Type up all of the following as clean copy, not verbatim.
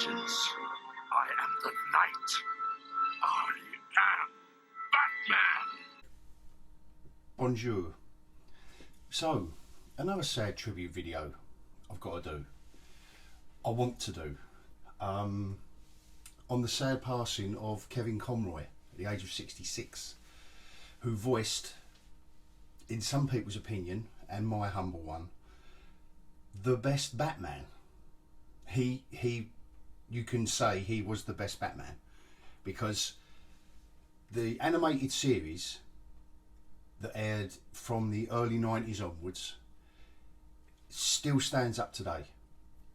legends. I am the Knight. I am Batman. Bonjour. So, another sad tribute video I've got to do. I want to do. On the sad passing of Kevin Conroy at the age of 66, who voiced, in some people's opinion, and my humble one, the best Batman. You can say he was the best Batman, because the animated series that aired from the early 90s onwards still stands up today.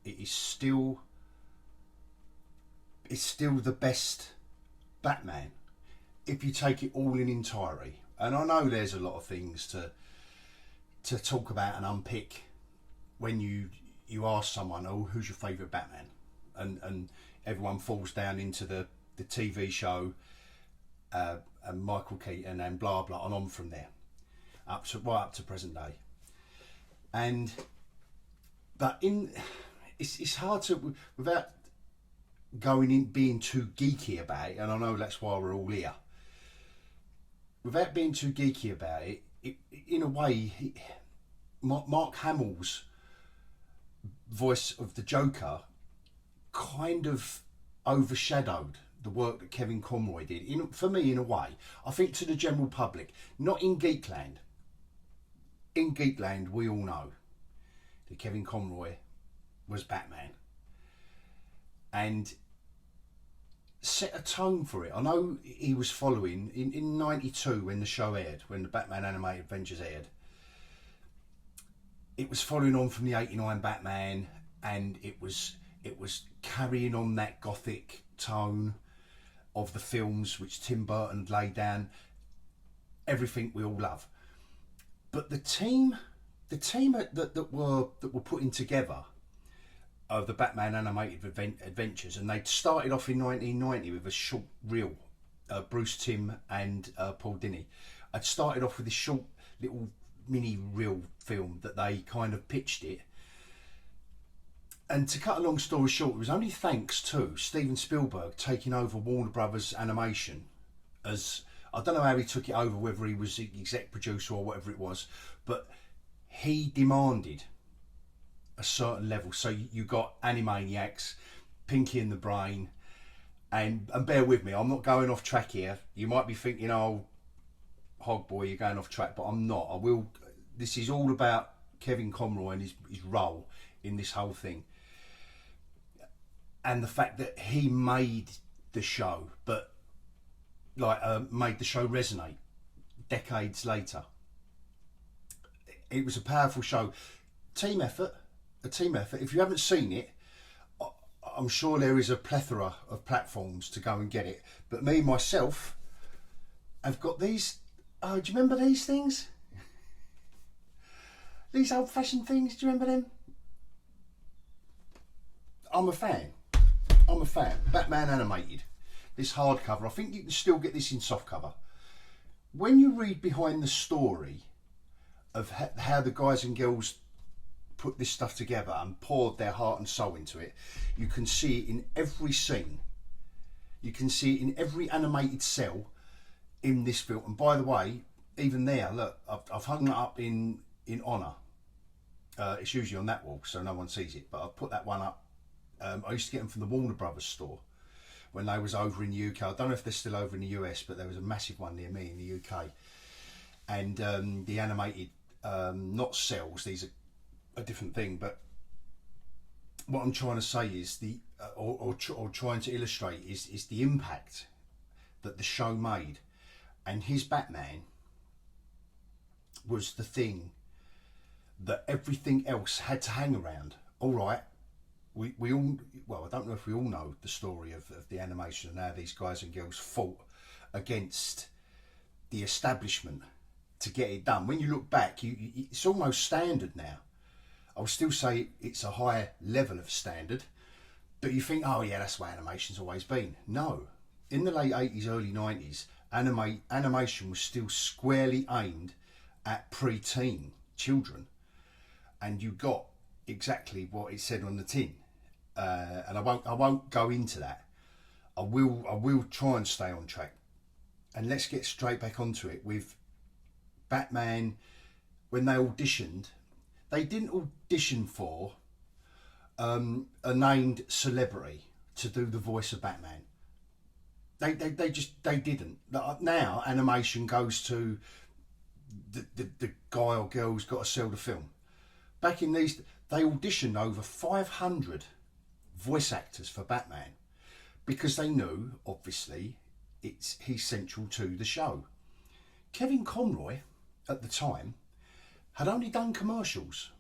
It's still the best Batman if you take it all in entirety. And I know there's a lot of things to talk about and unpick when you ask someone, oh, who's your favourite Batman? And everyone falls down into the TV show and Michael Keaton and blah blah, and on from there right up to present day. But it's hard to, without going in being too geeky about it, and I know that's why we're all here, without being too geeky about it, in a way, Mark Hamill's voice of the Joker kind of overshadowed the work that Kevin Conroy did, for me, in a way. I think to the general public, not in Geekland. In Geekland, we all know that Kevin Conroy was Batman and set a tone for it. I know he was following in 92 when the show aired, when the Batman Animated Adventures aired. It was following on from the 89 Batman, and it was carrying on that gothic tone of the films which Tim Burton had laid down, everything we all love. But the team that were putting together of the Batman Animated Adventures, and they'd started off in 1990 with a short reel, Bruce Timm and Paul Dini had started off with this short little mini reel film that they kind of pitched it. And to cut a long story short, it was only thanks to Steven Spielberg taking over Warner Brothers Animation, as I don't know how he took it over, whether he was exec producer or whatever it was, but he demanded a certain level. So you got Animaniacs, Pinky and the Brain, and bear with me, I'm not going off track here. You might be thinking, oh, Hog Boy, you're going off track, but I'm not. This is all about Kevin Conroy and his role in this whole thing, and the fact that he made the show, but made the show resonate decades later. It was a powerful show. A team effort. If you haven't seen it, I'm sure there is a plethora of platforms to go and get it. But me, myself, I've got these. Oh, do you remember these things? These old-fashioned things, do you remember them? I'm a fan. Batman Animated. This hardcover. I think you can still get this in softcover. When you read behind the story of how the guys and girls put this stuff together and poured their heart and soul into it, you can see it in every scene. You can see it in every animated cell in this film. And by the way, even there, look, I've hung that up in honour. It's usually on that wall so no one sees it, but I've put that one up. I used to get them from the Warner Brothers store when they was over in the UK. I don't know if they're still over in the US, but there was a massive one near me in the UK. And the animated, not cells, these are a different thing, but what I'm trying to say is or trying to illustrate is the impact that the show made. And his Batman was the thing that everything else had to hang around. All right, we all, well, I don't know if we all know the story of the animation and how these guys and girls fought against the establishment to get it done. When you look back, it's almost standard now. I would still say it's a higher level of standard, but you think, oh yeah, that's the way animation's always been. No, in the late 80s, early 90s, animation was still squarely aimed at pre-teen children, and you got exactly what it said on the tin. and I won't go into that. I will try and stay on track. And let's get straight back onto it with Batman. When they auditioned, they didn't audition for a named celebrity to do the voice of Batman. They didn't. Now animation goes to the guy or girl who's got to sell the film. Back in these, they auditioned over 500 voice actors for Batman because they knew, obviously, he's central to the show. Kevin Conroy, at the time, had only done commercials,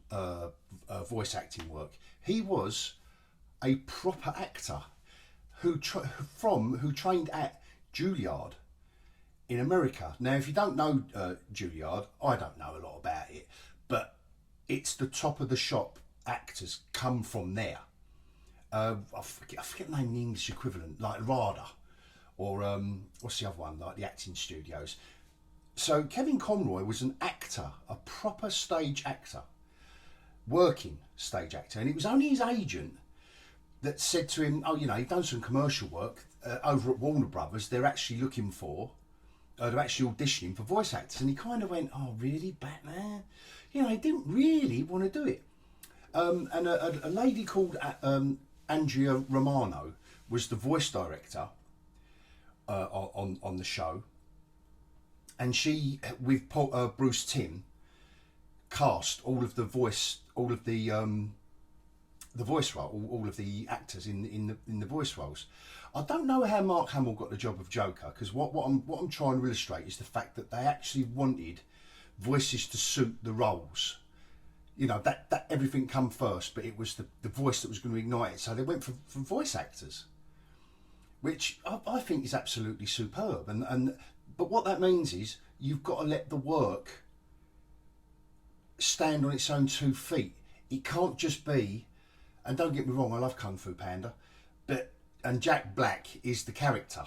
voice acting work. He was a proper actor who trained at Juilliard in America. Now, if you don't know Juilliard, I don't know a lot about it, but it's the top of the shop actors come from there. I forget the name, the English equivalent, like RADA, or what's the other one, like the acting studios. So Kevin Conroy was an actor, a proper stage actor, working stage actor, and it was only his agent that said to him, oh, you know, you've done some commercial work over at Warner Brothers, they're actually looking for, they're actually auditioning for voice actors. And he kind of went, oh, really, Batman? You know, he didn't really want to do it. And a lady called Andrea Romano was the voice director on the show. And she, with Bruce Timm, cast all of the voice, all of the voice role, all of the actors in the voice roles. I don't know how Mark Hamill got the job of Joker, because what I'm trying to illustrate is the fact that they actually wanted voices to suit the roles. You know, that everything come first, but it was the voice that was going to ignite it. So they went for voice actors, which I think is absolutely superb. But what that means is you've got to let the work stand on its own 2 feet. It can't just be, and don't get me wrong, I love Kung Fu Panda, and Jack Black is the character.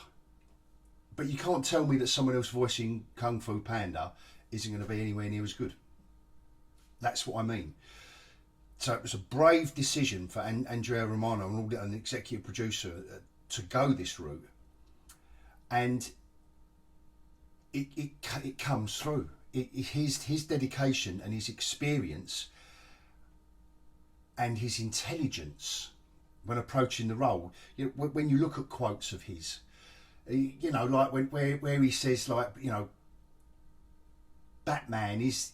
But you can't tell me that someone else voicing Kung Fu Panda isn't going to be anywhere near as good. That's what I mean. So it was a brave decision for Andrea Romano and an executive producer to go this route. And it comes through. His dedication and his experience and his intelligence when approaching the role. You know, when you look at quotes of his, you know, like where he says, like, you know, Batman is,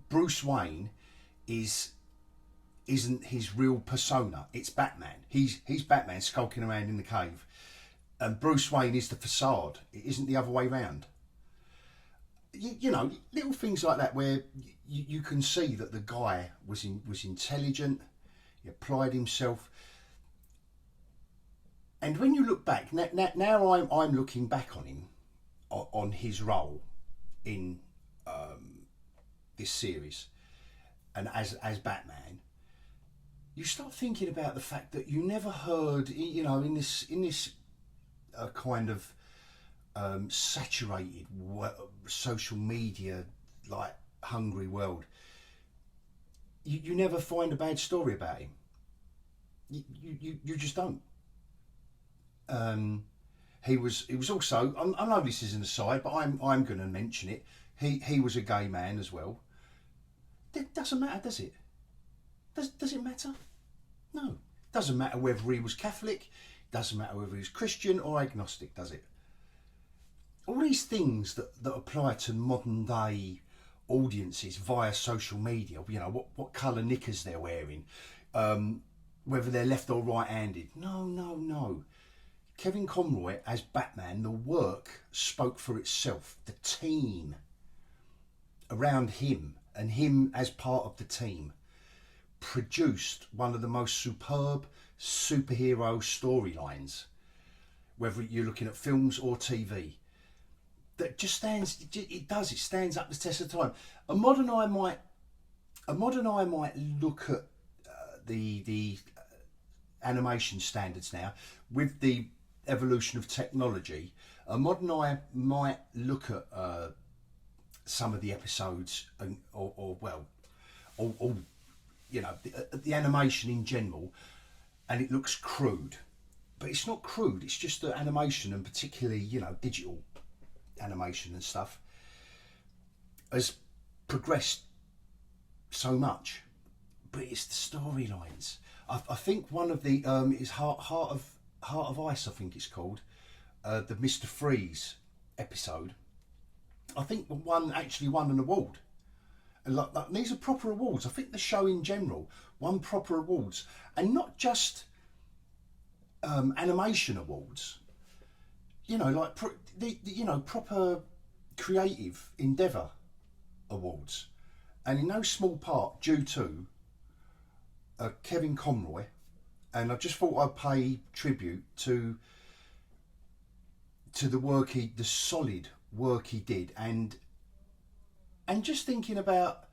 Bruce Wayne isn't his real persona. It's Batman. He's Batman skulking around in the cave. And Bruce Wayne is the facade. It isn't the other way round. You know, little things like that where you can see that the guy was intelligent. He applied himself. And when you look back, now I'm looking back on him, on his role in this series, and as Batman, you start thinking about the fact that you never heard, you know, in this kind of saturated social media, like hungry world, you never find a bad story about him. You just don't. He was also, I know this is an aside, but I'm going to mention it. He was a gay man as well. It doesn't matter, does it? Does it matter? No. Doesn't matter whether he was Catholic. Doesn't matter whether he was Christian or agnostic, does it? All these things that apply to modern day audiences via social media. You know, what colour knickers they're wearing, whether they're left or right-handed. No. Kevin Conroy as Batman, the work spoke for itself. The team around him and him as part of the team produced one of the most superb superhero storylines, whether you're looking at films or TV, that just stands. It stands up the test of time. A modern eye might look at the animation standards now with the evolution of technology. A modern eye might look at some of the episodes or you know, the animation in general, and it looks crude. But it's not crude, it's just the animation, and particularly, you know, digital animation and stuff, has progressed so much. But it's the storylines. I think one of the is Heart of Ice, I think it's called, the Mr. Freeze episode. I think one actually won an award. And like these are proper awards. I think the show in general won proper awards, and not just animation awards. You know, like you know, proper creative endeavour awards, and in no small part due to Kevin Conroy. And I just thought I'd pay tribute to the solid work he did, and just thinking about,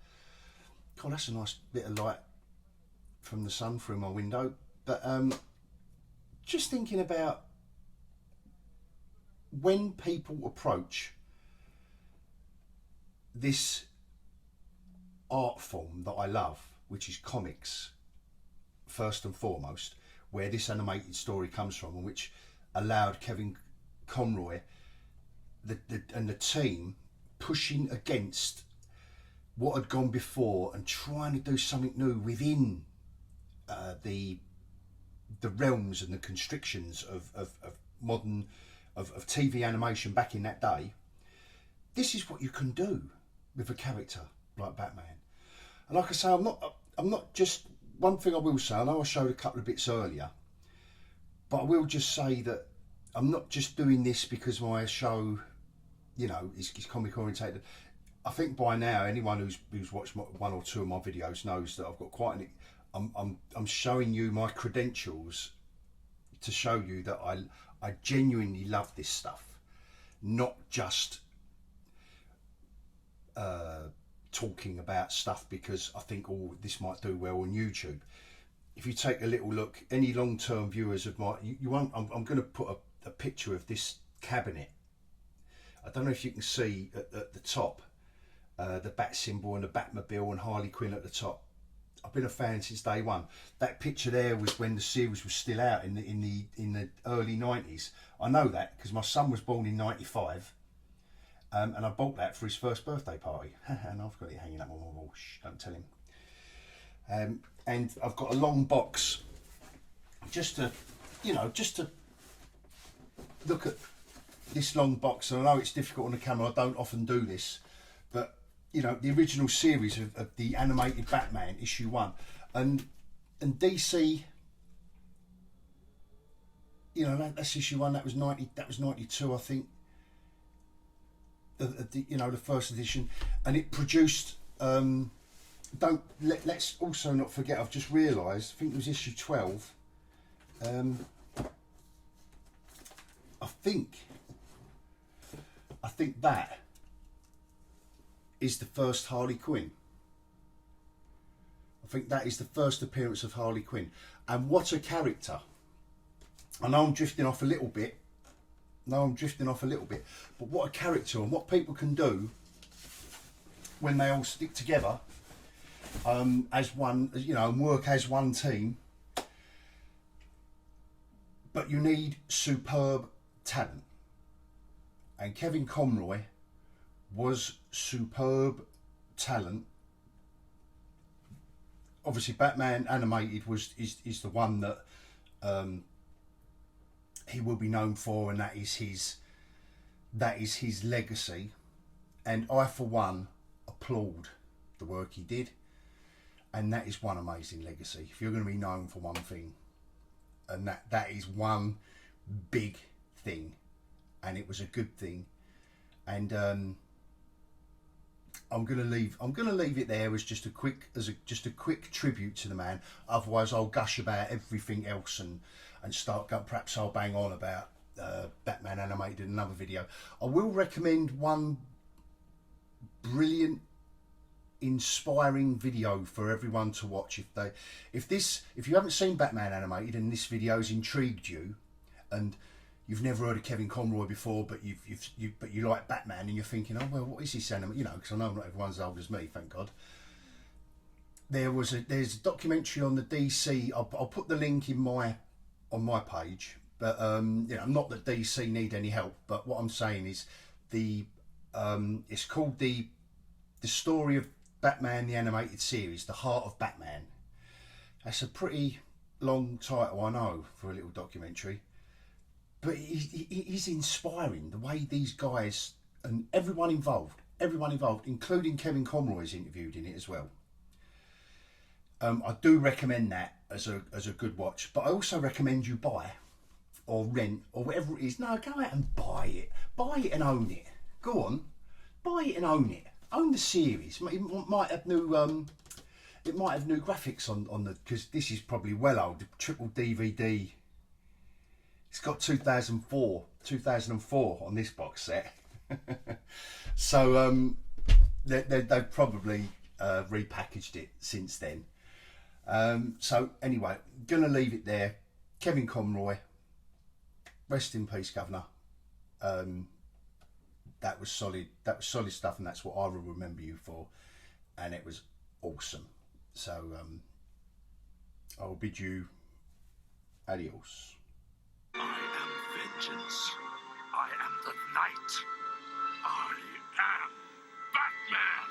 God, that's a nice bit of light from the sun through my window. But just thinking about when people approach this art form that I love, which is comics, first and foremost, where this animated story comes from, and which allowed Kevin Conroy and the team pushing against what had gone before and trying to do something new within the realms and the constrictions of modern of TV animation back in that day. This is what you can do with a character like Batman. And like I say, I'm not just, one thing I will say, I know I showed a couple of bits earlier, but I will just say that I'm not just doing this because my show, you know, is comic orientated. I think by now anyone who's watched one or two of my videos knows that I've got quite an, I'm showing you my credentials to show you that I genuinely love this stuff, not just talking about stuff because I think, oh, this might do well on YouTube. If you take a little look, any long-term viewers of my, you won't, I'm going to put a picture of this cabinet. I don't know if you can see at the top the bat symbol and the Batmobile and Harley Quinn at the top. I've been a fan since day one. That picture there was when the series was still out in the early 90s. I know that because my son was born in 95, and I bought that for his first birthday party. And I've got it hanging up on my wall. Shh, don't tell him. And I've got a long box just to look at this long box. And I know it's difficult on the camera. I don't often do this, but you know, the original series of the animated Batman issue 1, and DC, you know, that's issue 1. That was 92, I think. You know, the first edition, and it produced. Let's also not forget. I've just realised. I think it was issue 12. I think that is the first Harley Quinn. I think that is the first appearance of Harley Quinn, and what a character! I know I'm drifting off a little bit. But what a character, and what people can do when they all stick together as one, you know, and work as one team. But you need superb talent, and Kevin Conroy was superb talent. Obviously, Batman animated is the one that he will be known for, and that is his legacy. And I, for one, applaud the work he did, and that is one amazing legacy. If you're going to be known for one thing, and that is one big thing, and it was a good thing. And I'm gonna leave it there as just a quick tribute to the man. Otherwise, I'll gush about everything else and start. Perhaps I'll bang on about Batman animated in another video. I will recommend one brilliant, inspiring video for everyone to watch. If you haven't seen Batman animated and this video has intrigued you, and you've never heard of Kevin Conroy before, but you like Batman, and you're thinking, oh well, what is this anime? You know, because I know not everyone's as old as me, thank God. there's a documentary on the DC. I'll put the link in on my page. But not that DC need any help. But what I'm saying is it's called the story of Batman the animated series, The Heart of Batman. That's a pretty long title, I know, for a little documentary. But it is inspiring the way these guys and everyone involved, including Kevin Conroy, is interviewed in it as well. I do recommend that as a good watch, but I also recommend you buy or rent or whatever it is. No, go out and buy it and own it. Go on, buy it and own it. Own the series. It might have new graphics on the, because this is probably well old, triple DVD. It's got 2004 on this box set. So they've probably repackaged it since then. So anyway, gonna leave it there. Kevin Conroy, rest in peace, Governor. That was solid stuff, and that's what I will remember you for, and it was awesome. So I will bid you adios. I am vengeance. I am the night. I am Batman.